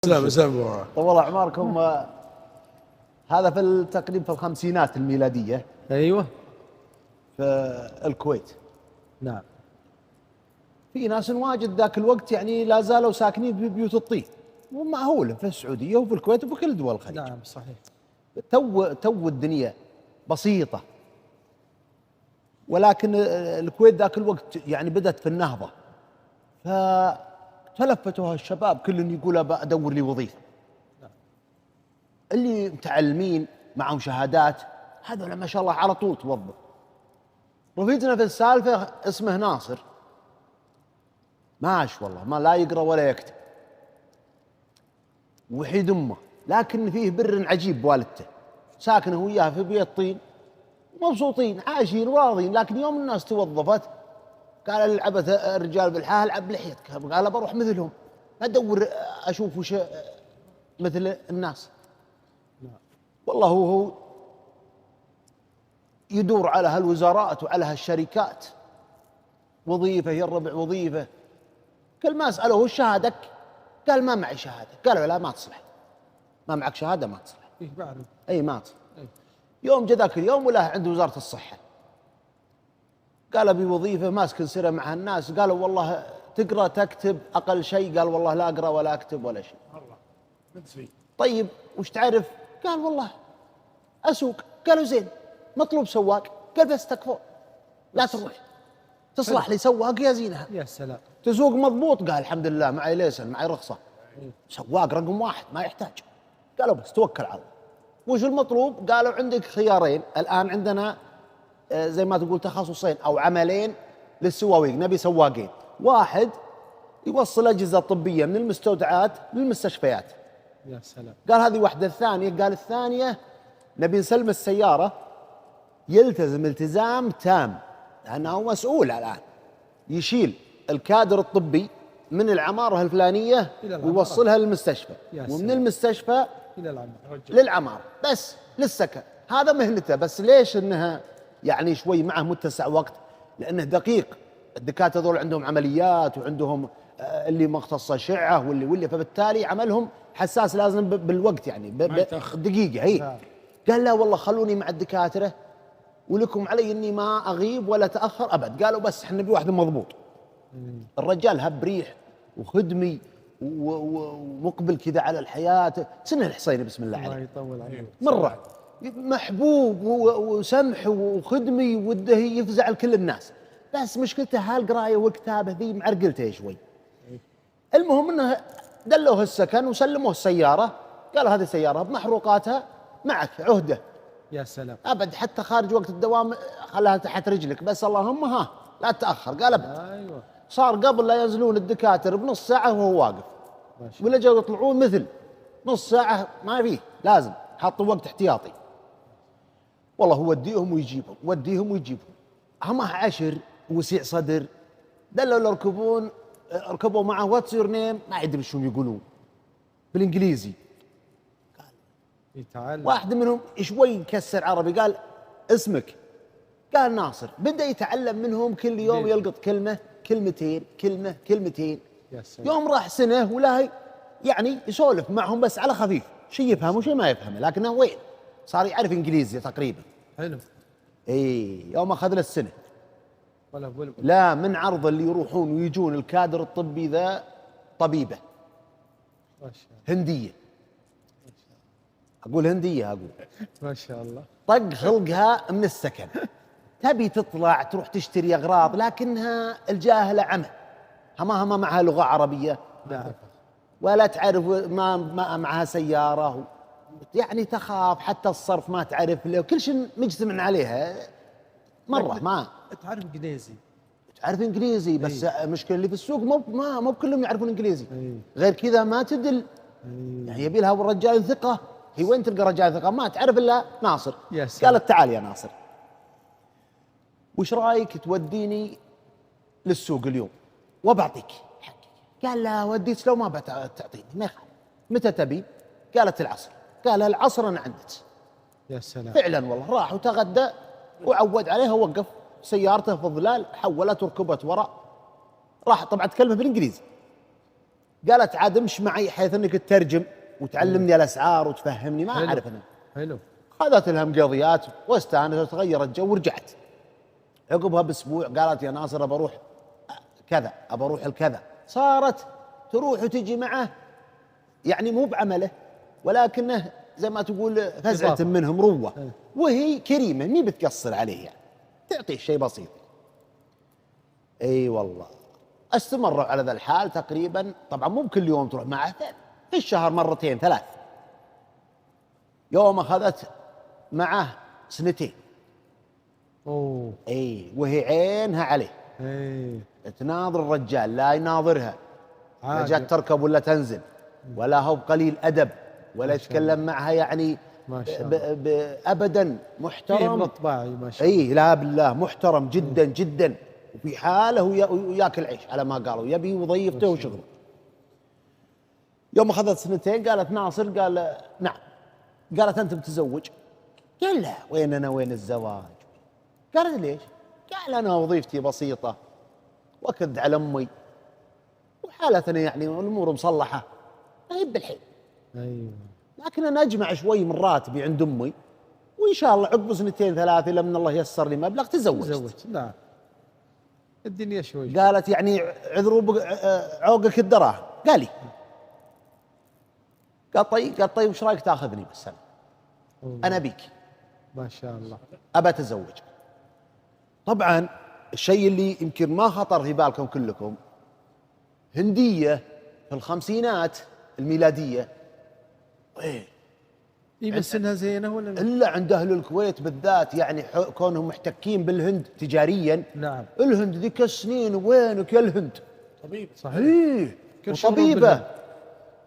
سلام. طول أعماركم. هذا في التقريب في الخمسينات الميلادية. أيوة. في الكويت. نعم. في ناس واجد ذاك الوقت يعني لا زالوا ساكنين في بيوت الطين، ومعهولة في السعودية وفي الكويت وفي كل دول الخليج. نعم صحيح. تو الدنيا بسيطة، ولكن الكويت ذاك الوقت يعني بدأت في النهضة، فتلفتوا الشباب كل يقول أبى أدور لي وظيفة. اللي متعلمين معهم شهادات هذول ما شاء الله على طول توظف. رفيقنا في السالفة اسمه ناصر، ماش والله ما لا يقرأ ولا يكتب، وحيد أمه، لكن فيه بر عجيب بوالدته، ساكنه وياه في بيت طين، مبسوطين عايشين وراضين. لكن يوم الناس توظفت قال العبث الرجال بالحال العب لحيتك، قال بروح مثلهم ادور اشوف وش مثل الناس. والله هو يدور على هالوزارات وعلى هالشركات، وظيفه يربع وظيفه. كل ما اساله وش شهادك؟ قال ما معي شهاده. قالوا لا ما تصلح، ما معك شهاده ما تصلح. إيه بعرف. اي ما تصلح. يوم جذاك اليوم ولا عند وزاره الصحه، قال ابي وظيفه ماسك سره مع الناس. قالوا والله تقرا تكتب اقل شيء؟ قال والله لا اقرا ولا اكتب ولا شيء. الله. طيب وش تعرف؟ قال والله اسوق. قالوا زين مطلوب سواق. قال بس تكفى لا تروح، تصلح لي سواق يا زينها. يا سلام. تسوق مضبوط؟ قال الحمد لله معي ليسن معي رخصه. سواق رقم واحد ما يحتاج. قالوا بس توكل على الله. وش المطلوب؟ قالوا عندك خيارين الان، عندنا زي ما تقول تخصصين او عملين للسواقين، نبي سواقين. واحد يوصل اجهزه طبيه من المستودعات للمستشفيات. يا سلام. قال هذه واحده. الثانيه قال الثانيه نبي نسلم السياره، يلتزم التزام تام لانه مسؤول الان، يشيل الكادر الطبي من العماره الفلانيه ويوصلها للمستشفى، ومن المستشفى الى العماره للعماره بس للسكن. هذا مهنته. بس ليش انها يعني شوي معه متسع وقت؟ لانه دقيق. الدكاتره ذول عندهم عمليات وعندهم اللي مختص اشعه واللي فبالتالي عملهم حساس، لازم بالوقت يعني بدقيقه. هي قال لا والله خلوني مع الدكاتره ولكم علي اني ما اغيب ولا اتاخر ابد. قالوا بس احنا نبي واحد مضبوط. الرجال هب ريح وخدمي ومقبل كذا على الحياه، سنه الحصيني بسم الله عليه. الله يطول عليك. مره محبوب وسمح وخدمي وده يفزع لكل الناس. بس مشكلته هالقرايه والكتابه ذي معرقلته شوي. المهم انه دلوه السكن وسلموه السياره. قال هذه سياره بمحروقاتها معك عهده. يا سلام. ابد حتى خارج وقت الدوام خلها تحت رجلك، بس اللهم ها لا تتاخر. قال ابد. ايوه. صار قبل لا ينزلون الدكاتره بنص ساعه وهو واقف، ولا جاوا يطلعون مثل نص ساعه ما فيه، لازم حطوا وقت احتياطي. والله وديهم ويجيبهم وديهم ويجيبهم. همه عشر وسيع صدر. دلوا يركبون، ركبوا معه واتس يور نيم، ما يدري شو يقولون بالانجليزي. يتعلم. واحد منهم شوي يكسر عربي، قال اسمك؟ قال ناصر. بدأ يتعلم منهم كل يوم يلقط كلمة كلمتين كلمة كلمتين. يا سلام. يوم راح سنة ولا يعني يسولف معهم بس على خفيف، شيء يفهمه وشيء ما يفهمه، لكنه وين صار يعرف انجليزي تقريبا. حلو. اي يوم اخذ له السنة ولا بلبل. لا من عرض اللي يروحون ويجون الكادر الطبي ذا طبيبة ما شاء الله. هندية. أقول هندية أقول ما شاء الله. طق خلقها من السكن، تبي تطلع تروح تشتري أغراض، لكنها الجاهلة عمى، ما معها لغة عربية ولا تعرف، ما معها سيارة، يعني تخاف حتى الصرف ما تعرف له، كل شيء مجتمع عليها مرة. ما تعرف انجليزي؟ تعرف انجليزي بس المشكلة اللي في السوق مو كلهم يعرفون انجليزي. غير كذا ما تدل. يعني يبي لها رجال ثقة. هي وين تلقى رجال ثقة؟ ما تعرف الا ناصر. قالت تعال يا ناصر وش رايك توديني للسوق اليوم وبعطيك حقي؟ قال لا وديت لو ما بتعطيني ما يخالف. متى تبي؟ قالت العصر. قال العصر انا عندك. يا سلام. فعلا والله راح وتغدى وعود عليها، ووقف سيارته في الظلال، حولت وركبت وراء، راح طبعا تكلمه بالانجليزي. قالت عاد امش معي حيث انك تترجم وتعلمني الاسعار وتفهمني، ما اعرف انا. حلو. خذت لها مقضيات واستانست وتغير الجو ورجعت. عقبها باسبوع قالت يا ناصر ابى اروح كذا، ابى اروح الكذا. صارت تروح وتجي معه، يعني مو بعمله ولكنه زي ما تقول فزعة إضافة. منه مروة، وهي كريمة مي بتقصر عليه، يعني تعطيه شيء بسيط. اي والله استمروا على ذا الحال تقريبا، طبعا مو بكل يوم تروح معه، في الشهر مرتين ثلاث. يوم اخذت معه سنتين. اوه. اي وهي عينها عليه، ايه. تناظر الرجال لا يناظرها، لا عادي. جات تركب ولا تنزل، ولا هو بقليل ادب ولا ما شاء يتكلم معها، يعني ما شاء الله. ابدا فيه محترم. من الطباعي ما شاء الله. اي لا بالله محترم جدا جدا، وفي حاله وياكل عيش على ما قالوا، يبي وظيفته وشغله. يوم اخذت سنتين قالت ناصر، قال نعم. قالت انت متزوج؟ قال لا، وين انا وين الزواج؟ قالت ليش؟ قال انا وظيفتي بسيطه واكد على امي وحالتنا يعني الامور مصلحه، ما هي بالحين، ايوه. لكن انا اجمع شوي من راتبي عند امي، وان شاء الله عقب سنتين ثلاثه لما الله يسر لي مبلغ تزوجت. تزوجت. لا، الدنيا شوي. قالت يعني عذروا عوقك الدراهم. قال لي، قال طيب وش رايك تاخذني بس انا بيك، ما شاء الله. ابى اتزوج. طبعا الشيء اللي يمكن ما خطر في بالكم كلكم، هنديه في الخمسينات الميلاديه، ايه إيه بس انها زينه ولا الا عند اهل الكويت بالذات، يعني كونهم محتكين بالهند تجاريا. نعم. الهند ذيك السنين وينك يا الهند؟ طبيب صحيح. ايه كل شغلهم وطبيبه. بالهند.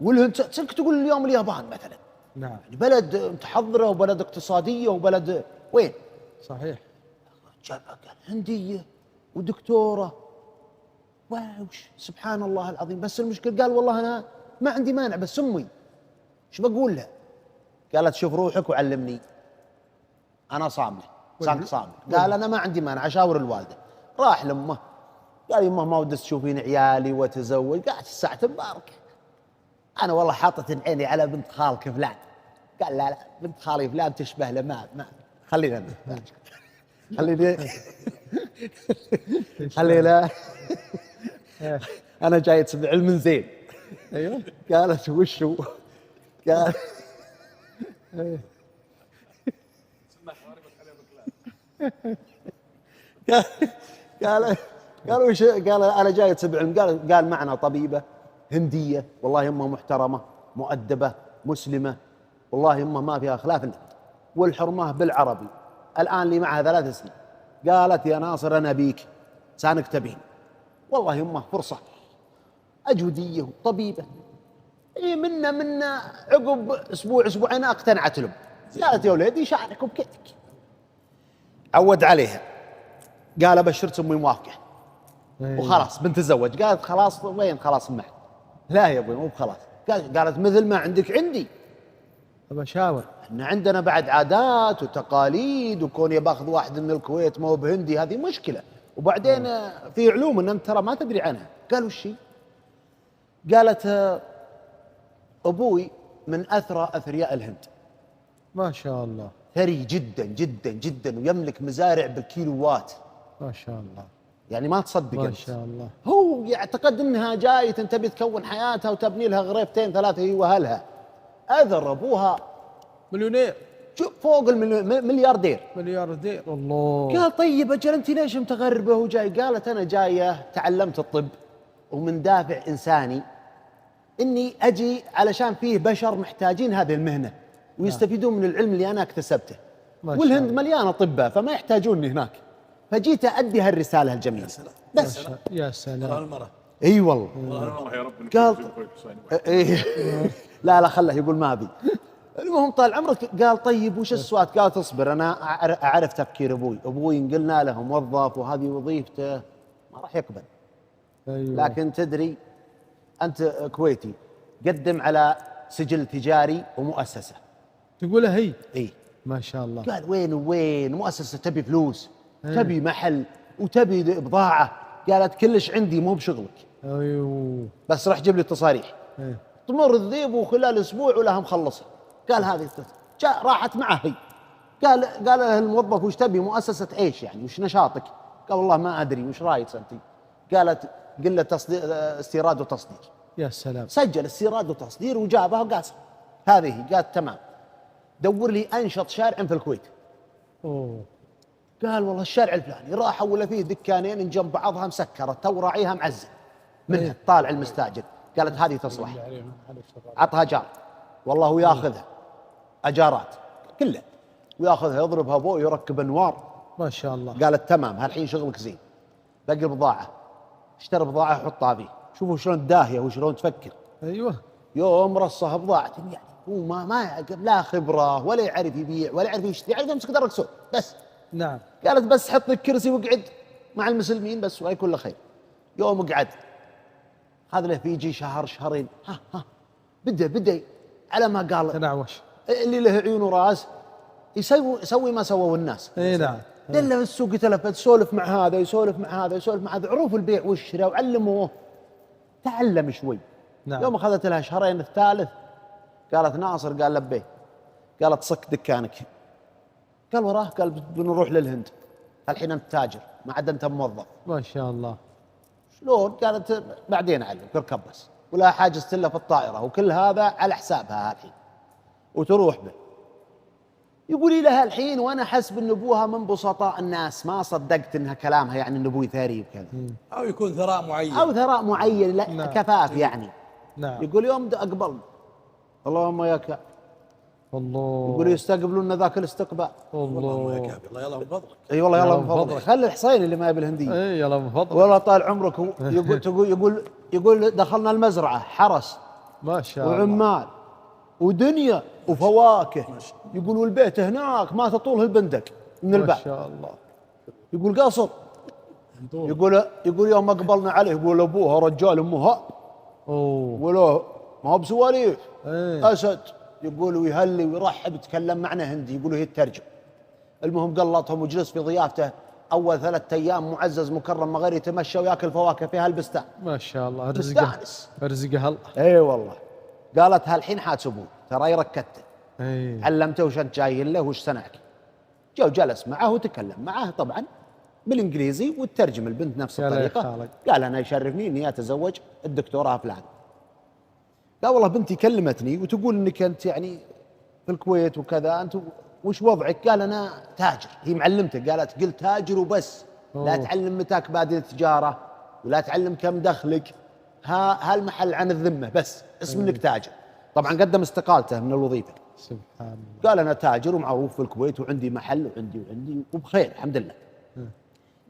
والهند تقول اليوم اليابان مثلا، نعم. يعني بلد متحضره وبلد اقتصاديه وبلد وين؟ صحيح. جابها قال هنديه ودكتوره، وش سبحان الله العظيم. بس المشكله قال والله انا ما عندي مانع، بس امي ايش بقول لها؟ قالت شوف روحك وعلمني، انا صامله سانك صامل. قال انا ما عندي مانع اشاور الوالده. راح لامه قال يمه ما ودت تشوفين عيالي وتزوج. قالت الساعه تبارك، انا والله حاطه عيني على بنت خالك فلان. قال لا بنت خالي فلان تشبه له، ما خلينا خليني خلينا انا جاي اتبع علم زين. ايوه. قالت وشو؟ قال قال قال وش؟ قال انا جاي اتبع علم. قال معنا طبيبه هنديه، والله امها محترمه مؤدبه مسلمه، والله امها ما فيها خلاف الهند والحرمه بالعربي، الان لي معها 3 سنين. قالت يا ناصر انا بيك سانك تبين، والله امه فرصه اجوديه وطبيبه. اي منا عقب اسبوع اسبوعين اقتنعت لهم. قالت يا ولدي شعرك بكيفك، عود عليها. قال ابشرت امي موافقه وخلاص بنتزوج. قالت خلاص وين خلاص معك؟ لا يا ابوي مو بخلاص. قالت مثل ما عندك عندي، ابى شاور. ان عندنا بعد عادات وتقاليد، وكوني باخذ واحد من الكويت ما هو بهندي هذه مشكله، وبعدين في علوم ان انت ترى ما تدري عنها. قالوا الشيء؟ قالت ابوي من اثرى اثرياء الهند، ما شاء الله. ثري جدا جدا جدا، ويملك مزارع بالكيلوات، ما شاء الله. يعني ما تصدق ما انت. شاء الله. هو يعتقد انها جايه تبي تكون حياتها وتبني لها غريفتين 3 هي واهلها. اذر ابوها مليونير. فوق ملياردير. ملياردير. الله. قال طيب اجل انت ليش متغربه وجاي؟ قالت انا جايه تعلمت الطب، ومن دافع انساني اني اجي علشان فيه بشر محتاجين هذه المهنه ويستفيدون من العلم اللي انا اكتسبته، والهند مليانه اطباء فما يحتاجوني هناك، فجيت ادي هالرساله الجميله بس. يا سلام. المرأة اي والله. المرأة يا رب قال إيه لا خله يقول ما ابي. المهم طال عمرك. قال طيب وش السؤال؟ قالت اصبر انا اعرف تفكير ابوي ان قلنا له موظف وهذه وظيفته ما راح يقبل. أيوة. لكن تدري انت كويتي، قدم على سجل تجاري ومؤسسه. تقولها هي؟ اي ما شاء الله. قال وين مؤسسه تبي فلوس، تبي محل وتبي بضاعه. قالت كلش عندي مو بشغلك. ايوه. بس راح جيب لي التصاريح. إيه. تمر الذيب وخلال اسبوع ولها مخلصها. قال هذه جاء راحت معه هي. قال له الموظف وش تبي مؤسسة ايش يعني وش نشاطك؟ قال والله ما ادري وش رايك انت؟ قالت قل له تصدير استيراد وتصدير. يا سلام. سجل استيراد وتصدير وجابها وقال هذه. قالت تمام دور لي انشط شارع في الكويت. اوه. قال والله الشارع الفلاني. راحوا ولا فيه دكانين جنب بعضها مسكره تو راعيها معزل منها طالع المستاجر. قالت هذه تصلح. عطها جار والله وياخذها اجارات كلها وياخذها يضربها بو يركب انوار. ما شاء الله. قالت تمام هالحين شغلك زين. باقي بضاعه. اشترى بضاعه حطها فيه. شوفوا شلون داهيه وشلون تفكر. ايوه. يوم رصها بضاعه يعني هو ما لا خبره ولا يعرف يبيع ولا يعرف يشتري يعرف يمسك دركسون بس. نعم. قالت بس حط لك كرسي واقعد مع المسلمين بس ويكون له خير. يوم قعد هذا له فيجي شهر شهرين ها بدا على ما قال تنعوش. اللي له عيون وراس يسوي ما سووا الناس. اي نعم. دله في السوق يتلفت يسولف مع هذا يسولف مع هذا يسولف مع هذا. عروف البيع والشراء وعلموه تعلم شوي. نعم. يوم اخذت لها شهرين الثالث قالت ناصر. قال لبيه. قالت صك دكانك. قال وراه. قال بنروح للهند الحين انت تاجر ما عاد انت موظف. ما شاء الله. شلون؟ قالت بعدين اعلمك اركب بس ولا حاجزت له في الطائره وكل هذا على حسابها الحين وتروح به. يقولي لها الحين وانا حسب ان ابوها من بسطاء الناس ما صدقت انها كلامها يعني ان ابوي ثري وكذا او يكون ثراء معين او ثراء معين لا نعم. كفاف يعني. نعم. يقول يوم اقبلنا اللهم يا كعب. الله. يقول يستقبلون ذاك الاستقبال. والله يا الله. كعب الله يلا من فضلك. اي والله يلا يلا من من فضلك. فضلك. خلي الحصين اللي ما يبي الهنديه. اي يلا من فضلك. والله طال عمرك. يقول دخلنا المزرعه حرس ما شاء الله. وعمال ودنيا وفواكه. يقول والبيت هناك ما تطوله البندق من ما الباب. شاء الله. يقول قصر. يقول يوم اقبلنا عليه يقول ابوها رجال امها اوه. ولا ما هو بسواليف. ايه. اسد. يقول ويهلي ويرحب يتكلم معنا هندي. يقولوا هي الترجم. المهم قلطهم وجلس في ضيافته اول 3 ايام معزز مكرم ما غير يتمشى وياكل فواكه في هالبستان. ما شاء الله. رزقه. مستانس. رزقه الله. اي والله. قالت هالحين حاسبوه ترى ركدته اي. علمته وش انت جاي له وش صنعك. جو جلس معه وتكلم معه طبعا بالانجليزي وتترجم البنت نفس يا الطريقه. خالد. قال انا يشرفني اني اتزوج الدكتوره فلان. لا والله بنتي كلمتني وتقول انك انت يعني في الكويت وكذا انت وش وضعك؟ قال انا تاجر. هي معلمته. قالت قل تاجر وبس. لا أوه. تعلم متاك بادئ التجاره ولا تعلم كم دخلك. هالمحل عن الذمه بس اسم انك تاجر. طبعا قدم استقالته من الوظيفه. سبحان الله. قال انا تاجر ومعروف في الكويت وعندي محل وعندي وبخير الحمد لله.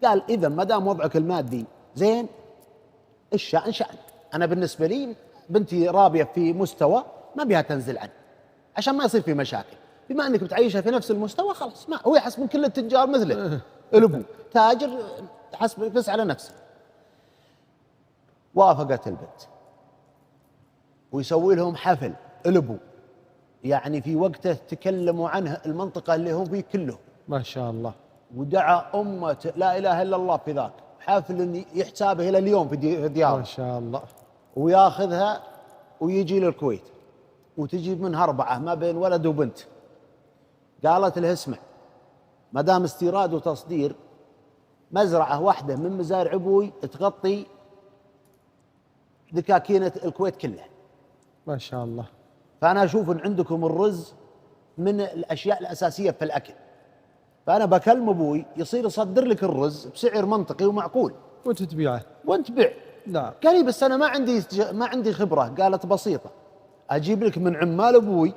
قال اذا ما دام وضعك المادي زين الشأن شأن. انا بالنسبه لي بنتي رابيه في مستوى ما بيها تنزل عنه عشان ما يصير في مشاكل. بما انك بتعيشها في نفس المستوى خلاص ما هو يحسب من كل التجار مثله. الابو تاجر حسب بس على نفسه. وافقت البنت ويسوي لهم حفل الابو يعني في وقته تكلموا عنه المنطقه اللي هم فيه كلهم. ما شاء الله. ودعا امه لا اله الا الله في ذاك حفل يحسابه الى اليوم في دياره. ما شاء الله. وياخذها ويجي للكويت وتجيب منها 4 ما بين ولد وبنت. قالت له اسمع ما دام استيراد وتصدير مزرعه واحده من مزارع ابوي تغطي دكاكينه الكويت كلها. ما شاء الله. فانا اشوف ان عندكم الرز من الاشياء الاساسيه في الاكل. فانا بكلم ابوي يصير يصدر لك الرز بسعر منطقي ومعقول وانت تبيعه. وانت بيع. نعم. قال لي بس انا ما عندي خبره. قالت بسيطه اجيب لك من عمال ابوي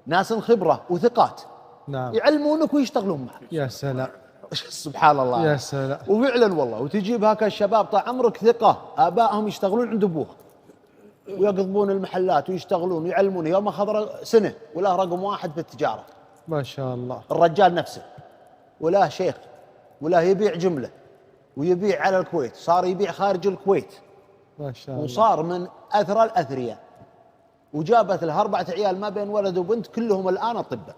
ناس خبره وثقات نعم. يعلمونك ويشتغلون معك. يا سلام. سبحان الله. يا سلام. وفعلا والله وتجيب هكا الشباب طال عمرك ثقه ابائهم يشتغلون عند ابوها ويقضبون المحلات ويشتغلون ويعلمون. يوم اخذ سنه ولا رقم 1 في التجاره. ما شاء الله. الرجال نفسه ولا شيخ ولا يبيع جمله ويبيع على الكويت. صار يبيع خارج الكويت ما شاء الله. وصار من اثرى الاثرياء. وجابت له 4 عيال ما بين ولد وبنت كلهم الان اطباء.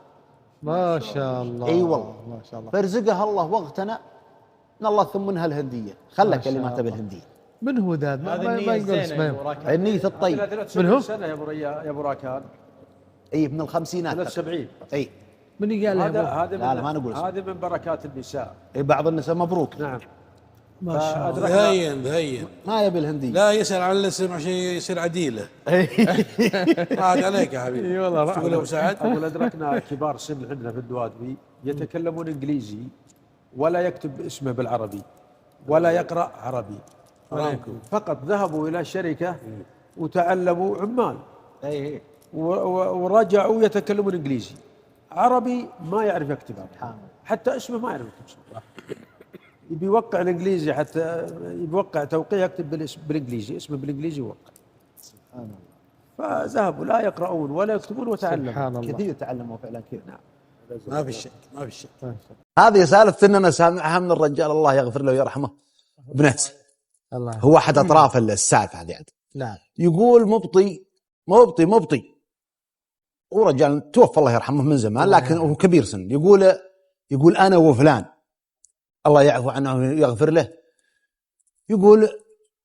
ما شاء الله. اي والله. ما شاء الله. فرزقها الله واغتنى ان الله ثم منها الهنديه. خلى كلمات بالهنديه. من هو ذا؟ ما يقول اسمه. النية الطيب. من هو؟ سنة يا ابو راكان. اي من الخمسينات. من 70. اي من قال هذا له؟ هذا لا ما نقول اسمه. هذا من بركات النساء. اي بعض النساء مبروك. نعم. ما شاء الله. هين ما يبي الهندي. لا يسأل عن الاسم عشان يصير عديله. عاد عليك يا حبيبي. اي والله. تقول ابو سعد. اقول ادركنا كبار سن عندنا في الدوادبي يتكلمون انجليزي ولا يكتب اسمه بالعربي ولا يقرا عربي. فقط ذهبوا الى شركه وتعلموا عمال. اي ورجعوا يتكلمون انجليزي. عربي ما يعرف يكتب، حتى اسمه ما يعرف يكتب. يبي يوقع الانجليزي، حتى يوقع توقيع يكتب بالانجليزي، اسمه بالانجليزي يوقع. سبحان الله. فذهبوا لا يقرؤون ولا يكتبون وتعلموا. سبحان الله. كثير تعلموا فعلا كذا. نعم. ما في شك ما في شك. هذه سالفة اننا سامعها من الرجال الله يغفر له ويرحمه بنفسه. الله. هو احد اطراف السالفة هذه. نعم. يقول مبطي ورجال توفى الله يرحمه من زمان، لكن هو كبير سن. يقول انا وفلان الله يعفو عنه ويغفر له، يقول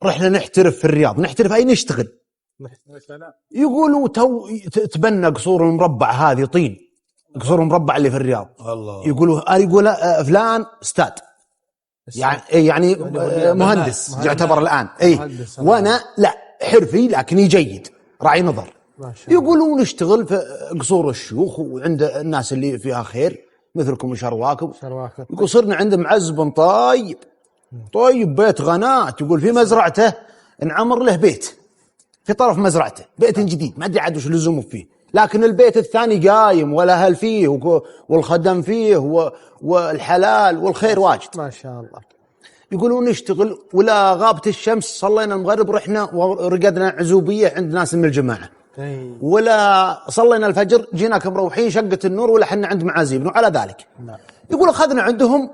رحنا نحترف في الرياض. نحترف اي نشتغل. يقول تبنى قصور المربع هذه طين، قصور المربع اللي في الرياض. الله. يقول فلان استاذ يعني مهندس يعتبر الان. اي وانا لا حرفي لكني جيد راعي نظر. يقولون نشتغل في قصور الشيوخ وعند الناس اللي فيها خير مثلكم وشرواكم. يقول صرنا عند معزب طيب بيت غنات. يقول في مزرعته انعمر له بيت في طرف مزرعته، بيت جديد ما ادري عاد وش لزومه فيه، لكن البيت الثاني قايم ولا اهل فيه والخدم فيه والحلال والخير واجد ما شاء الله. يقولون نشتغل ولا غابت الشمس صلينا المغرب رحنا ورقدنا عزوبيه عند ناس من الجماعه، ولا صلينا الفجر جيناك مروحين شقت النور ولا حنا عند معازيبنا وعلى ذلك. يقول اخذنا عندهم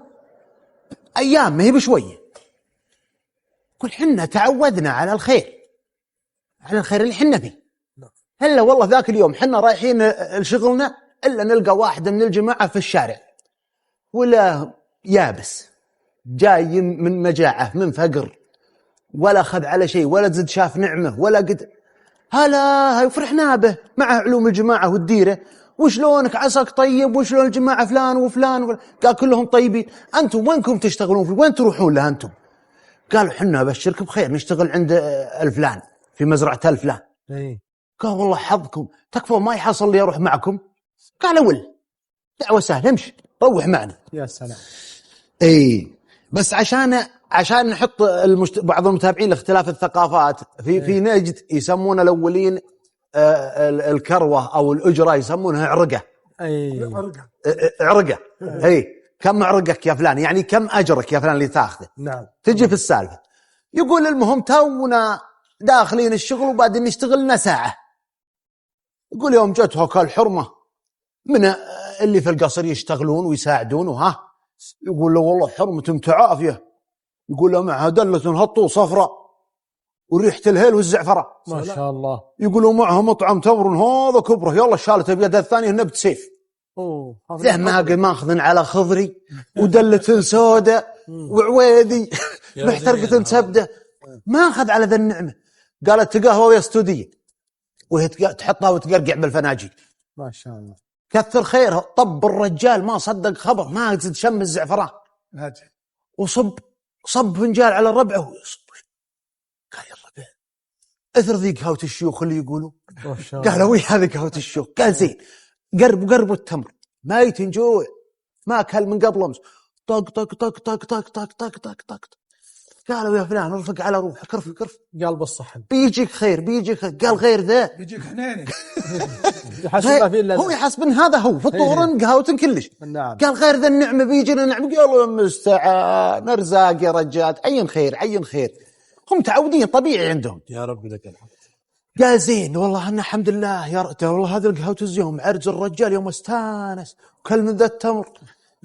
ايام ما هي بشويه. يقول حنا تعودنا على الخير اللي حنا فيه. هلا والله ذاك اليوم حنا رايحين لشغلنا الا نلقى واحد من الجماعه في الشارع ولا يابس جاي من مجاعه من فقر ولا اخذ على شيء ولا زد شاف نعمه ولا قد هلا فرحنا به مع علوم الجماعه والديره. وشلونك عساك طيب وشلون الجماعه فلان وفلان قال كلهم طيبين. انتم وينكم تشتغلون في وين تروحون له انتم؟ قالوا حنا ابشرك بخير نشتغل عند الفلان في مزرعه الفلان. قال والله حظكم تكفون ما يحصل لي اروح معكم. قالوا ول دعوه سهله امشي روح معنا. يا سلام. اي بس عشان نحط بعض المتابعين لاختلاف الثقافات في نجد يسمون الاولين الكروه او الاجره يسمونها عرقه. عرقه. اي كم عرقك يا فلان، يعني كم اجرك يا فلان اللي تاخذه. نعم. تجي في السالفه. يقول المهم تونا داخلين الشغل وبعدين نشتغل لنا ساعه. يقول يوم جتها كالحرمه من اللي في القصر يشتغلون ويساعدون يقول له والله حرمة عافية. يقول له معها دلة هطو صفراء وريحة الهيل والزعفرة ما شاء الله. يقولوا معها مطعم تمر هذا كبره يلا شالته بيده الثانية نبت سيف. له ماخذ على خضري ودلة سودة وعويدي محترقة سبدة ما أخذ على ذا النعمة. قالت تقهوى يستودية وهي تحطها وتقرقع بالفناجين. ما شاء الله كثر خيرها. طب الرجال ما صدق خبر ما زد شم الزعفران وصب فنجال على ربعه ويصب. قال يا الربع اثر ذي قهوة الشيوخ اللي يقولوا. قال وي هذه قهوة الشيوخ. قال زين قرب التمر ما يتنجوع ما أكل من قبل أمس. طق طق طق طق طق طق طق طق طق. قالوا يا فلان ارفق على روحك كرف قلب الصحن بيجيك خير. قال غير ذا بيجيك حنين. هو يحسب ان هذا هو فطورا قهوة كلش. نعم. قال غير ذا النعمة بيجينا نعمة. قالوا المستعان ارزاق يا رجال عين خير هم تعودين طبيعي عندهم. يا رب لك الحمد. قال زين والله أنا الحمد لله يا رأيت والله هذا القهوة اليوم عرج الرجال يوم استانس وكل من ذا التمر.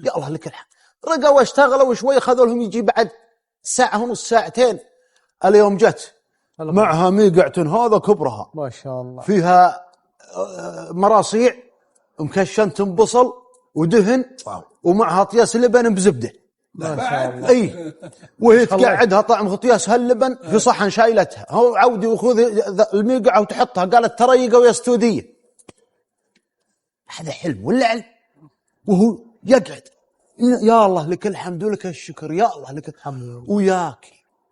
قال الله لك الحمد. رقوا واشتغلوا وشوي خذوا لهم يجي بعد ساعة ونص ساعتين. اليوم جت معها ميقعة هذا كبرها ما شاء الله فيها مراصيع مكشنة بصل ودهن ومعها طياس لبن بزبدة ما شاء الله. اي وهي تقعدها طعم غطياس هاللبن في صحن شايلتها، هو عودي وخذ الميقعه وتحطها، قالت تريقه ويا استوديه. هذا حلم ولا علم؟ وهو يقعد يا الله لك الحمد ولك الشكر، يا الله لك الحمد،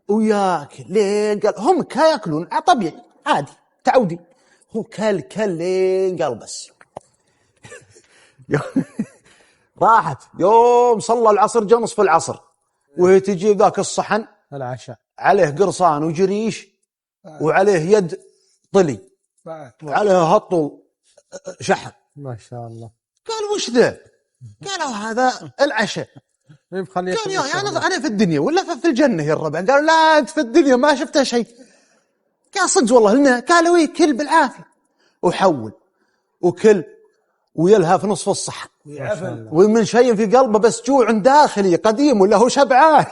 وياكل لين قال هم ياكلون طبيعي عادي تعودي، هو كل لين قال بس. راحت يوم صلى العصر جاء نصف العصر وهي تجيب ذاك الصحن العشاء عليه قرصان وجريش وعليه يد طلي وعليه هطل شحم. ما شاء الله. قال وش ذا؟ قالوا هذا العشاء. قال يا أنا في الدنيا ولا في الجنة يا الربع؟ قالوا لا أنت في الدنيا ما شفتها شيء. قال صدق والله لنا. قالوا إيه كل بالعافية وحول وكل ويلها في نصف الصحن ومن شيء في قلبه بس جوع داخلي قديم ولا هو شبعان.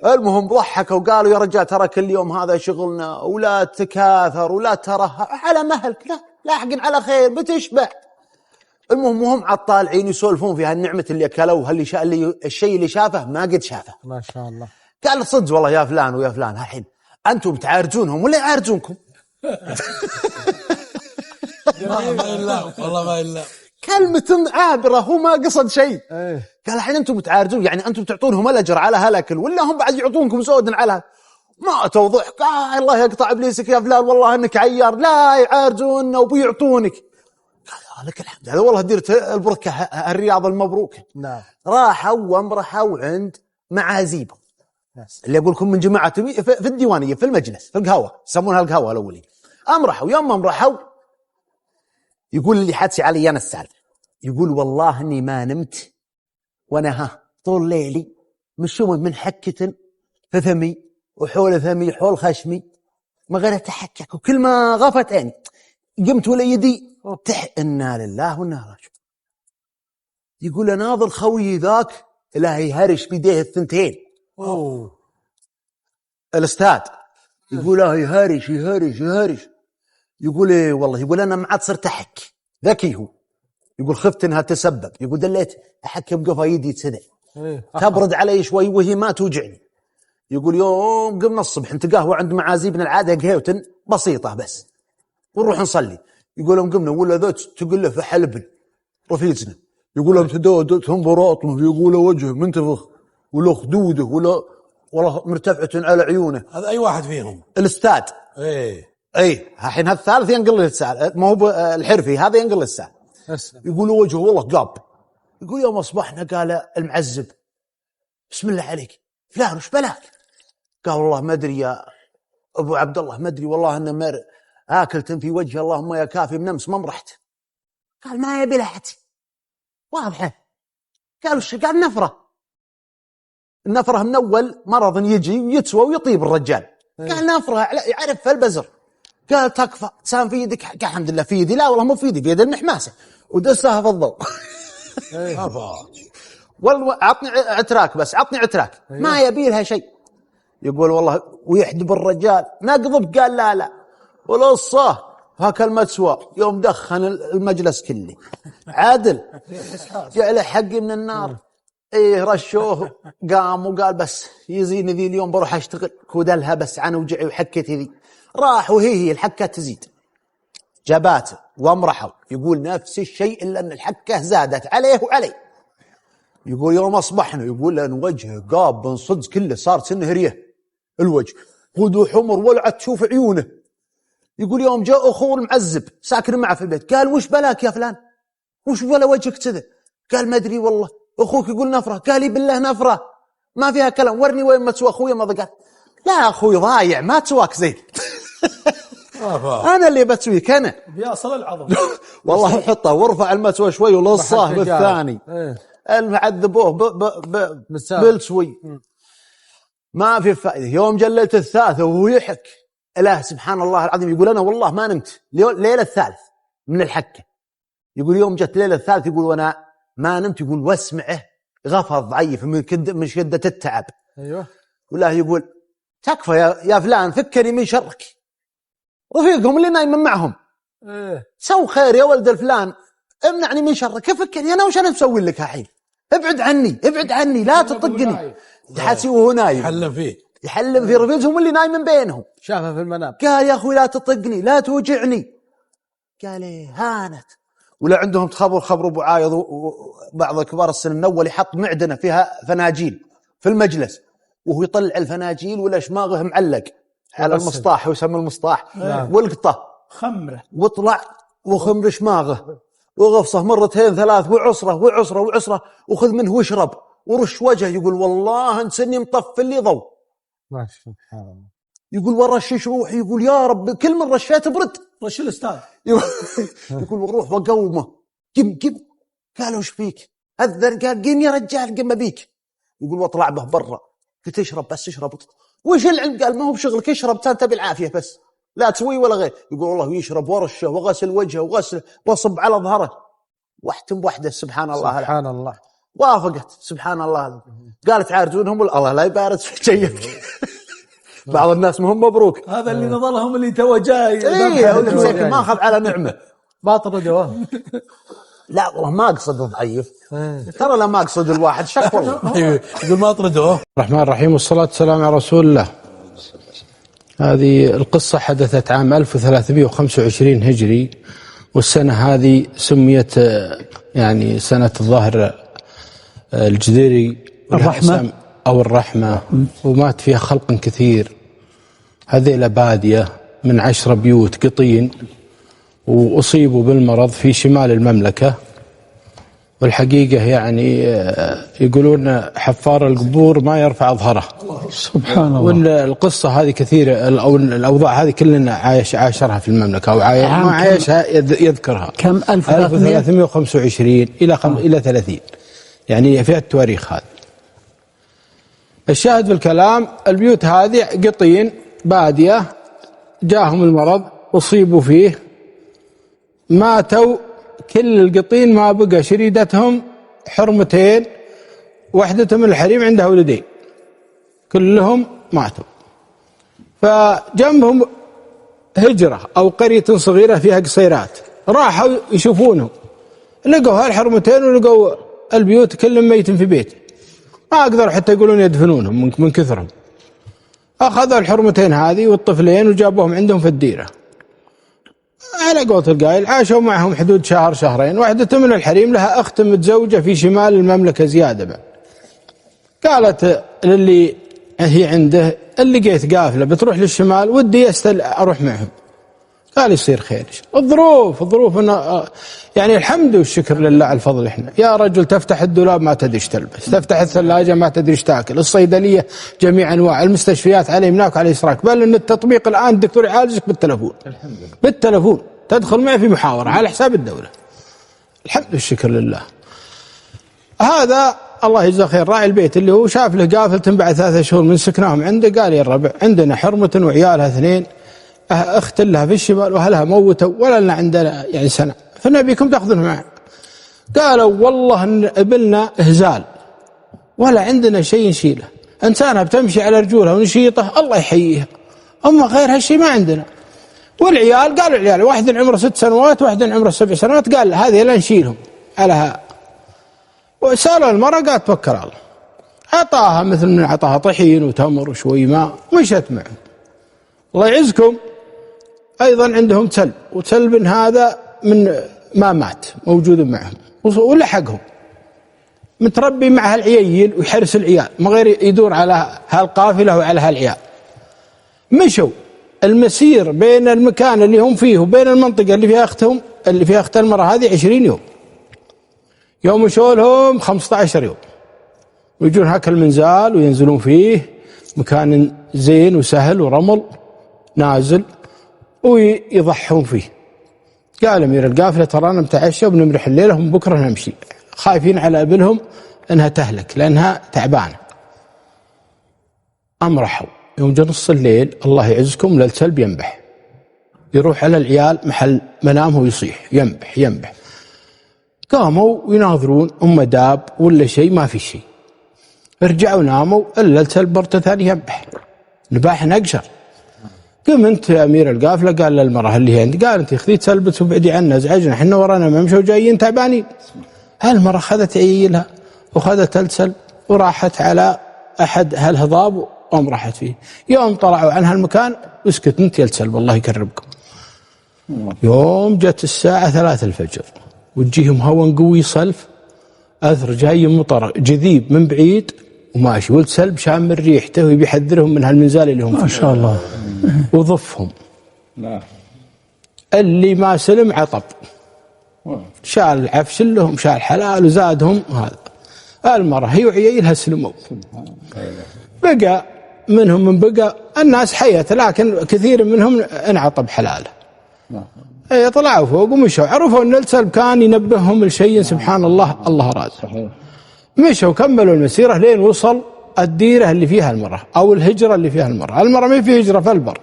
المهم ضحكوا وقالوا يا رجال ترى كل يوم هذا شغلنا ولا تكاثر ولا ترهب على مهلك، لا لاحقين على خير بتشبع. المهم وهم عالطالعين يسولفون في هالنعمة اللي أكلوها اللي الشيء اللي شافه ما قد شافه. ما شاء الله. قال صدق والله يا فلان ويا فلان الحين أنتم تعارجونهم ولا يعارجونكم؟ والله ما إلا كلمة عابرة هو ما قصد شيء. قال الحين أنتم تعارجون يعني أنتم تعطونهم الأجر على هالأكل ولا هم بعد يعطونكم زود على ما توضح. قال الله يقطع إبليسك يا فلان والله إنك عيار، لا يعارجون وبيعطونك. قال لك الحمد هذا والله ديرت البركة الرياضة المبروكة. نعم. راحوا وامرحوا عند معازيبهم اللي أقول لكم من جماعة في الديوانية في المجلس في القهوة يسمونها القهوة الأولي. أمرحوا يوم أمرحوا يقول اللي حدثي علي أنا السالفة، يقول والله إني ما نمت وأنا طول ليلي مشوم من حكة في فمي وحول فمي حول خشمي ما غير أتحكك، وكل ما غفت عيني قمت ولا يدي إنا لله وإنا راجعون. يقول أناظر خوي ذاك إلهي هرش بيديه الثنتين. الأستاذ يقول يهرش يقول إيه والله، يقول أنا ما عاد صرت أحك، ذكي هو يقول خفت إنها تسبب، يقول دليت أحك بقفا يدي تسدع تبرد علي شوي وهي ما توجعني. يقول يوم قمنا الصبح نتقهوى عند معازيبنا العادة قهوة بسيطة بس ونروح نصلي. يقول لهم قمنا ولا ذات تقول له في حلبن رفيقنا، يقول لهم تدود تنظر أطمه، يقول وجهه منتفخ ولا خدوده ولا مرتفعة على عيونه. هذا أي واحد فيهم الأستاذ. ايه الحين هالثالث ينقل للساعة، ما هو الحرفي هذا ينقل للساعة. يقول وجهه والله قاب. يقول يوم أصبحنا قال المعزب بسم الله عليك فلان وش بلاك؟ قال والله ما أدري يا أبو عبد الله، ما أدري والله أن مر آكلت في وجه اللهم يا كافي من أمس ما مرحت. قال ما يبي لحتي واضحة. قالوا الشيء قال النفرة من أول مرض يجي ويتسوى ويطيب الرجال. قال نفرة يعرف في البزر. قال تكفى سام في يدك. قال الحمد لله في يدي. لا والله مو في يدي، بيد المحماسة ودسها في الضوء. والله عطني عتراك بس عطني عتراك ما يبي لها شيء. يقول والله ويحدب الرجال نقضب. قال لا ولا الصاه هكلمة سوا. يوم دخن المجلس كله عادل جعله حقي من النار. رشوه قام وقال بس يزيني ذي اليوم بروح اشتغل كودلها بس عن وجعي وحكتي ذي. راح وهي الحكة تزيد جاباته وامرحوا. يقول نفس الشيء إلا أن الحكة زادت عليه وعلي. يقول يوم أصبحنا يقول لأن وجهه قاب من صدق كله صار سنهريه الوجه خذوا حمر ولا تشوف عيونه. يقول يوم جاء أخوه المعزب ساكن معه في البيت قال وش بلاك يا فلان وش ولا وجهك كذا؟ قال ما أدري والله. أخوك يقول نفرة. قال لي بالله نفرة ما فيها كلام ورني وين ما تسوى أخوي. ما ضقات لا أخوي ضايع ما تسواك زين. أنا اللي بتسويك أنا بيصل العظم. والله حطه وارفع المتوى شوي ولصاه بالثاني. المعذبوه بالسوي ما في فائدة. يوم جللت الثالثة وهو يحك إله سبحان الله العظيم. يقول أنا والله ما نمت ليلة الثالث من الحكة. يقول يوم جت ليلة الثالث يقول وأنا ما نمت. يقول واسمعه غفظ ضعيف من شدة التعب. والله يقول تكفى يا فلان فكني من شرك. رفيقهم اللي نايم معهم سو خير يا ولد الفلان امنعني من شرك. فكني أنا وش أنا مسوي لك الحين ابعد عني ابعد عني لا تطقني. حاسي وهو نايم يحلم في رفيقهم اللي نايم من بينهم. شافه في المنام. قال يا أخوي لا تطقني لا توجعني. قال إيه هانت. ولا عندهم خبر أبو عايض وبعض كبار السن الأول يحط معدنة فيها فناجيل في المجلس وهو يطلع الفناجيل ولا شماغه معلق على المصطاح ويسمى المصطاح والقطة خمره واطلع وخمر شماغه وغفصه مرتين ثلاث وعصره وخذ منه واشرب ورش وجهه. يقول والله انسني مطفل لي ضوء. ما سبحان الله. يقول ورشش روحي. يقول يا رب كل من رشيت برد. رش الاستاذ. يقول وروح وقومه قم. قالوا ايش فيك؟ اذن. قال قم يا رجال قم بيك. يقول واطلع به برا. قلت اشرب بس اشرب. وش العلم؟ قال ما هو بشغلك اشرب انت بالعافيه بس لا تسوي ولا غير. يقول والله يشرب ورشه وغسل وجهه وغسل وصب على ظهره واحتم بوحده. سبحان الله. سبحان الله. وافقت سبحان الله. قالت عارضونهم الله لا يبارد في جيك. بعض الناس مهم مبروك. هذا اللي نظلهم اللي تو جاي. ايه ما اخذ على نعمه. ما طردوه. لا والله ما اقصد ضعيف ترى لا ما اقصد الواحد شك والله. يقول ما طردوه. الرحمن الرحيم والصلاة والسلام على رسول الله. هذه القصة حدثت عام 1325 هجري والسنة هذه سميت يعني سنة الظاهر الجديري الرحمة أو الرحمة. ومات فيها خلق كثير. هذه بادية من 10 بيوت قطين وأصيبوا بالمرض في شمال المملكة. والحقيقة يعني يقولون حفار القبور ما يرفع ظهره. سبحان الله. والقصة هذه كثيرة أو الأوضاع هذه كلنا عاشرها في المملكة أو ما عايشها يذكرها. كم 1325 إلى 30 يعني في التواريخ هذا. الشاهد في الكلام البيوت هذه قطين بادية جاءهم المرض أصيبوا فيه ماتوا كل القطين ما بقى شريدتهم حرمتين واحدة من الحريم عندها ولدين كلهم ماتوا. فجنبهم هجرة أو قرية صغيرة فيها قصيرات راحوا يشوفونهم لقوا هالحرمتين ولقوا البيوت كلهم ميت في بيته ما أقدروا حتى يقولون يدفنونهم من كثرهم. أخذوا الحرمتين هذه والطفلين وجابوهم عندهم في الديرة على قولة القائل عاشوا معهم حدود شهر شهرين. واحدة من الحريم لها أخت متزوجة في شمال المملكة زيادة بعد. قالت للي هي عنده اللي لقيت قافلة بتروح للشمال ودي أروح معهم. قال يصير خير. الظروف يعني الحمد والشكر لله على الفضل. احنا يا رجل تفتح الدولاب ما تدري ايش تلبس تفتح الثلاجة ما تدري ايش تاكل الصيدلية جميع أنواع المستشفيات على يمناك وعلى يسارك بل ان التطبيق الآن الدكتور يعالجك بالتلفون تدخل معه في محاورة على حساب الدولة. الحمد والشكر لله. هذا الله يجزاه خير راعي البيت اللي هو شاف له قافلة بعد 3 شهور من سكناهم عنده قال يا الربع عندنا حرمة وعيالها 2 أخت لها في الشمال وأهلها موتوا ولا لنا عندنا يعني سنة فنبيكم تأخذونه معنا. قالوا والله إن ابلنا إهزال ولا عندنا شيء نشيله إنسانها بتمشي على رجولها ونشيطه الله يحييها أما غير هالشيء ما عندنا. والعيال قالوا العيال واحد عمره 6 سنوات واحد عمره 7 سنوات قال هذه لا نشيلهم على وسألوا المرأة قالت توكل على الله أعطاها مثل من أعطاها طحين وتمر وشوي ماء مشت معهم. الله يعزكم أيضا عندهم تلب وتلب هذا من ما مات موجود معهم ولحقهم متربي مع هالعيال ويحرس العيال ما غير يدور على هالقافلة وعلى هالعيال. مشوا المسير بين المكان اللي هم فيه وبين المنطقة اللي فيها أختهم اللي فيها أخت المرأة هذه 20 يوم مشوا لهم 15 يوم ويجون هاك المنزال وينزلون فيه مكان زين وسهل ورمل نازل ويضحون فيه. قال أمير القافلة ترانا متعشى وبنمرح الليلة ومن بكرة نمشي خايفين على ابنهم أنها تهلك لأنها تعبانة. أمرحوا يوم جاء نص الليل الله يعزكم للسلب ينبح يروح على العيال محل منامه ويصيح ينبح قاموا يناظرون داب ولا شيء ما في شيء رجعوا ناموا إلا السلب برته ثاني ينبح نباح نقشر. قم انت يا امير القافله قال للمراه اللي هي عندي قال انت خذي تلبس وبعدي عنا ازعجنا احنا ورانا ممشى وجايين تعبانين. هالمراه اخذت عيلها وخذت التسل وراحت على أحد هالهضاب وقام راحت فيه. يوم طلعوا عن هالمكان اسكت انت يا التسل والله يكرمكم. يوم جت الساعة 3 الفجر وتجيهم هوا قوي صلف، أثر جاي مطر جذيب من بعيد وماشي، والتسل شام من ريحته وبيحذرهم من هالمنزال اللي هم فيه. ما شاء الله. وضفهم. اللي ما سلم عطب، شال العفش لهم، شال حلال وزادهم. هذا المرة هي وعيالها سلموا. بقى منهم من بقى الناس حية، لكن كثير منهم انعطب حلاله. طلعوا فوق ومشوا، عرفوا ان التسل كان ينبههم لشيء سبحان الله الله راد. مشوا وكملوا المسيرة لين وصل الديرة اللي فيها المرأة أو الهجرة اللي فيها المرأة. المرأة ما في هجرة في البر.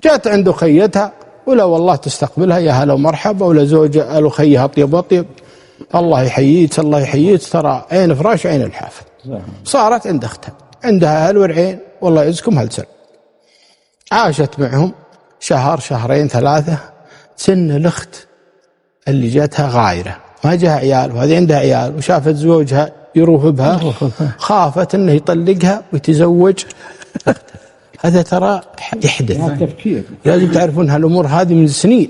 جات عنده خيتها ولا والله تستقبلها يا هلا ومرحبا، ولا زوجة قالوا خيها أطيب أطيب، الله يحييك الله يحييك، ترى عين فراش عين الحافظ. صارت عند أختها عندها هالورعين والله يعزكم هالسن. عاشت معهم شهر شهرين ثلاثة، سن الأخت اللي جاتها غايرة ما جاها عيال وهذه عندها عيال، وشافت زوجها يروح بها خافت انه يطلقها ويتزوج أختها. هذا ترى يحدث، لازم تعرفون هالأمور هذه من سنين.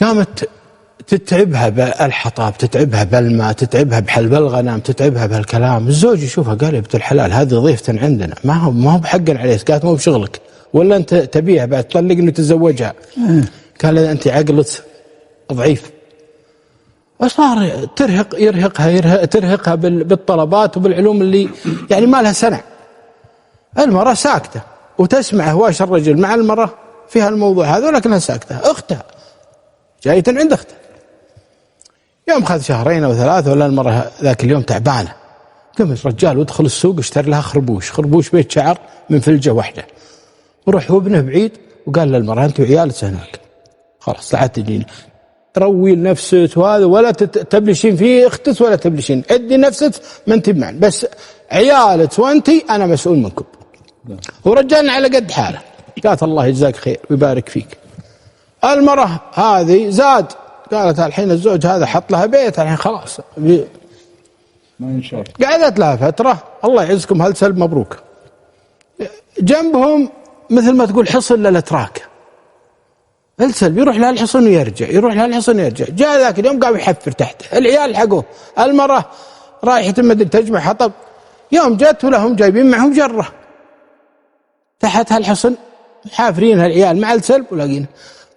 قامت تتعبها بالحطاب، تتعبها بالماء، تتعبها بحلب الغنم، تتعبها بهالكلام. الزوج يشوفها قال يا بنت الحلال هذه ضيفة عندنا، ما هو بحق عليك، قالت مو بشغلك ولا انت تبيها بعد تطلق انه تتزوجها. قال انت عقلك ضعيف. وصار ترهقها بالطلبات وبالعلوم اللي يعني ما لها سنة. المرأة ساكتة وتسمع هواش الرجل مع المرأة في هالموضوع هذا، ولكنها ساكتة. أختها جاية عند أختها. يوم خذ شهرين أو ثلاثة ولا المرأة ذاك اليوم تعبانة، قامت رجال ودخل السوق اشتري لها خربوش بيت شعر من فلجة واحدة، وروح وابنه بعيد وقال للمرأة أنت وعيالك هناك خلاص لا عاد تجينا، روي لنفسك وهذا ولا تبلشين فيه اختك ولا تبلشين، عدي نفسك ما انت معن، بس عيالك وانتي انا مسؤول منكم. ورجالنا على قد حاله. قالت الله يجزاك خير ويبارك فيك. المرأة هذه زاد، قالت الحين الزوج هذا حط لها بيت الحين خلاص قعدت لها فترة. الله يعزكم هالسلب مبروك. جنبهم مثل ما تقول حصن للأتراك، السلب يروح لها الحصن ويرجع، يروح لها الحصن ويرجع. جاء ذاك اليوم قام يحفر تحته، العيال حقوه، المرأة رايحة المدرسة تجمع حطب. يوم جت ولهم جايبين معهم جرة تحت هالحصن حافرين هالعيال مع السلب ولاقينه.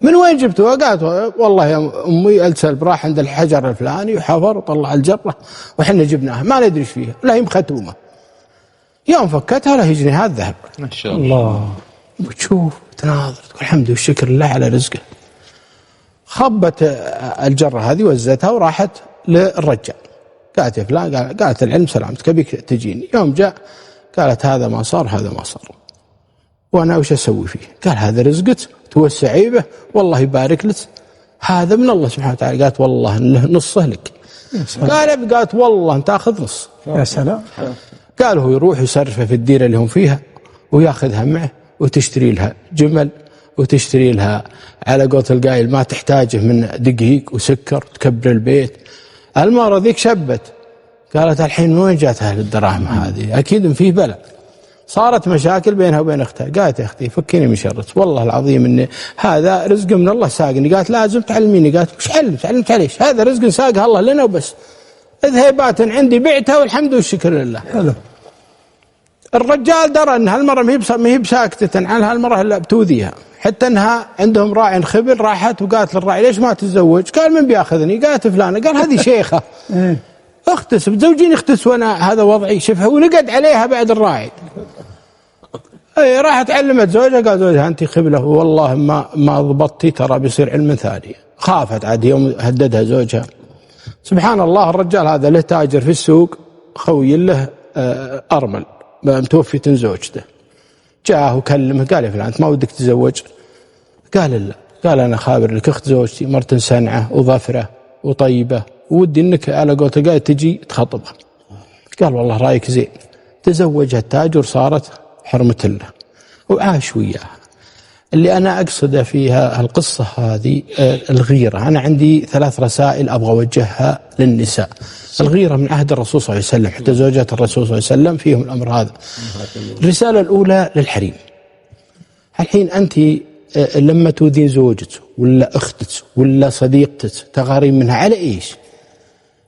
من وين جبتوها؟ قالت والله يا أمي السلب راح عند الحجر الفلاني وحفر وطلع الجرة وحنا جبناها ما ندري ايش فيها، لا هي مختومة. يوم فكتها لا يجني هذا الذهب ما شاء الله. وتشوف تناظر تقول الحمد والشكر لله على رزقه. خبت الجرة هذه وزتها وراحت للرجال، قالت يا فلان، قالت العلم سلامتك بك تجيني. يوم جاء قالت هذا ما صار هذا ما صار وانا وش اسوي فيه؟ قال هذا رزقك توسعي به والله يبارك لك، هذا من الله سبحانه وتعالى. قالت والله نصه لك. قالت والله انت تاخذ نص. يا سلام. قال هو يروح يصرفه في الديره اللي هم فيها وياخذها معه وتشتري لها جمل وتشتري لها على قولة القايل ما تحتاجه من دقيق وسكر تكبر البيت. المرة ذيك شبت، قالت الحين من وين جات أهل الدراهم هذه؟ أكيد فيه بلاء. صارت مشاكل بينها وبين أختها. قالت يا أختي فكيني من شرك والله العظيم إن هذا رزق من الله ساقني. قالت لازم تعلميني. قالت وش علمت عليش؟ هذا رزق ساقها الله لنا وبس. ذهبات عندي بعتها والحمد والشكر لله. حلو. الرجال درى ان هالمرة ما هي بساكتة عن هالمرة الا بتوذيها، حتى انها عندهم راعي خبر راحت وقالت للراعي ليش ما تتزوج؟ قال من بياخذني؟ قالت فلانة. قال هذه شيخة اختس بتزوجيني اختس وانا هذا وضعي شفها، ونقد عليها بعد الراعي. اي راحت علمت زوجها، قال زوجها انت خبله والله ما ضبطتي ترى بيصير علم ثاني. خافت عاد يوم هددها زوجها. سبحان الله الرجال هذا له تاجر في السوق خوي له أرمل متوفية زوجته، جاءه وكلمه قال يا فلان أنت ما ودك تتزوج؟ قال لا. قال أنا خابر لك أخت زوجتي مرت سنعة وظفرة وطيبة ودي إنك على قولة القائل تجي تخطبها. قال والله رأيك زين. تزوجها التاجر صارت حرمة له وعاش وياها. اللي أنا أقصده فيها القصة هذه الغيرة. أنا عندي 3 رسائل أبغى أوجهها للنساء. الغيرة من عهد الرسول صلى الله عليه وسلم، حتى زوجات الرسول صلى الله عليه وسلم فيهم الأمر هذا. الرسالة الأولى للحريم. الحين أنت لما تؤذين زوجته ولا أختك ولا صديقتك تغارين منها على إيش؟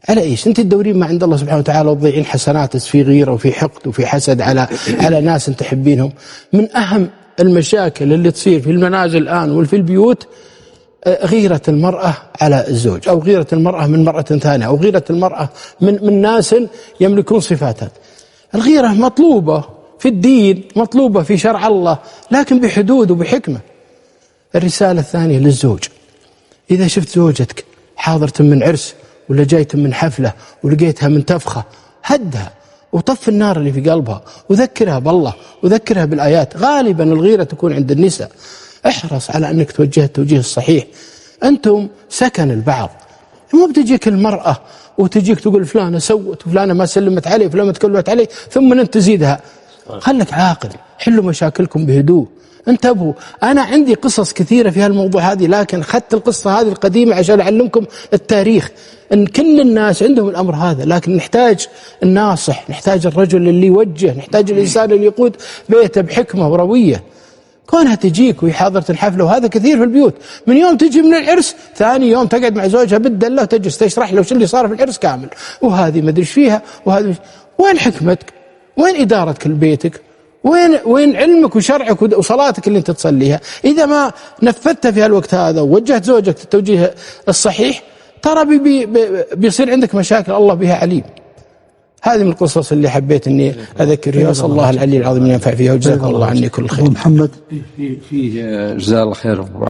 على إيش؟ أنت تدورين ما عند الله سبحانه وتعالى وتضيعين حسناتك في غيرة وفي حقد وفي حسد على ناس أنت تحبينهم. من أهم المشاكل اللي تصير في المنازل الآن وفي البيوت غيرة المرأة على الزوج، أو غيرة المرأة من مرأة ثانية، أو غيرة المرأة من ناس يملكون صفاتها. الغيرة مطلوبة في الدين، مطلوبة في شرع الله، لكن بحدود وبحكمة. الرسالة الثانية للزوج: إذا شفت زوجتك حاضرة من عرس ولا جاية من حفلة ولقيتها منتفخة، هدها وطف النار اللي في قلبها وذكرها بالله وذكرها بالآيات. غالبا الغيرة تكون عند النساء. احرص على أنك توجه التوجيه الصحيح. أنتم سكن البعض، مو بتجيك المرأة وتجيك تقول فلانة سوت وفلانة ما سلمت عليه وفلانة ما تكلمت عليه ثم أنت تزيدها. خلك عاقل، حلوا مشاكلكم بهدوء، انتبهوا. أنا عندي قصص كثيرة في هالموضوع هذه، لكن أخذت القصة هذه القديمة عشان أعلمكم التاريخ، أن كل الناس عندهم الأمر هذا، لكن نحتاج الناصح، نحتاج الرجل اللي يوجه، نحتاج الإنسان اللي يقود بيته بحكمة وروية. كونها تجيك وهي حاضرة الحفلة، وهذا كثير في البيوت، من يوم تجي من العرس ثاني يوم تقعد مع زوجها بالدلة وتجلس تشرح له شو اللي صار في العرس كامل، وهذه ما ادري ايش فيها وهذه. وين حكمتك؟ وين إدارتك لبيتك؟ وين علمك وشرعك وصلاتك اللي انت تصليها؟ إذا ما نفذتها في هالوقت هذا ووجهت زوجك التوجيه الصحيح، ترى بيصير عندك مشاكل الله بها عليم. هذه من القصص اللي حبيت اني اذكرها. اسال الله العلي العظيم ان ينفع فيها، وجزاكم الله عني كل خير. محمد في جزاه الله خير.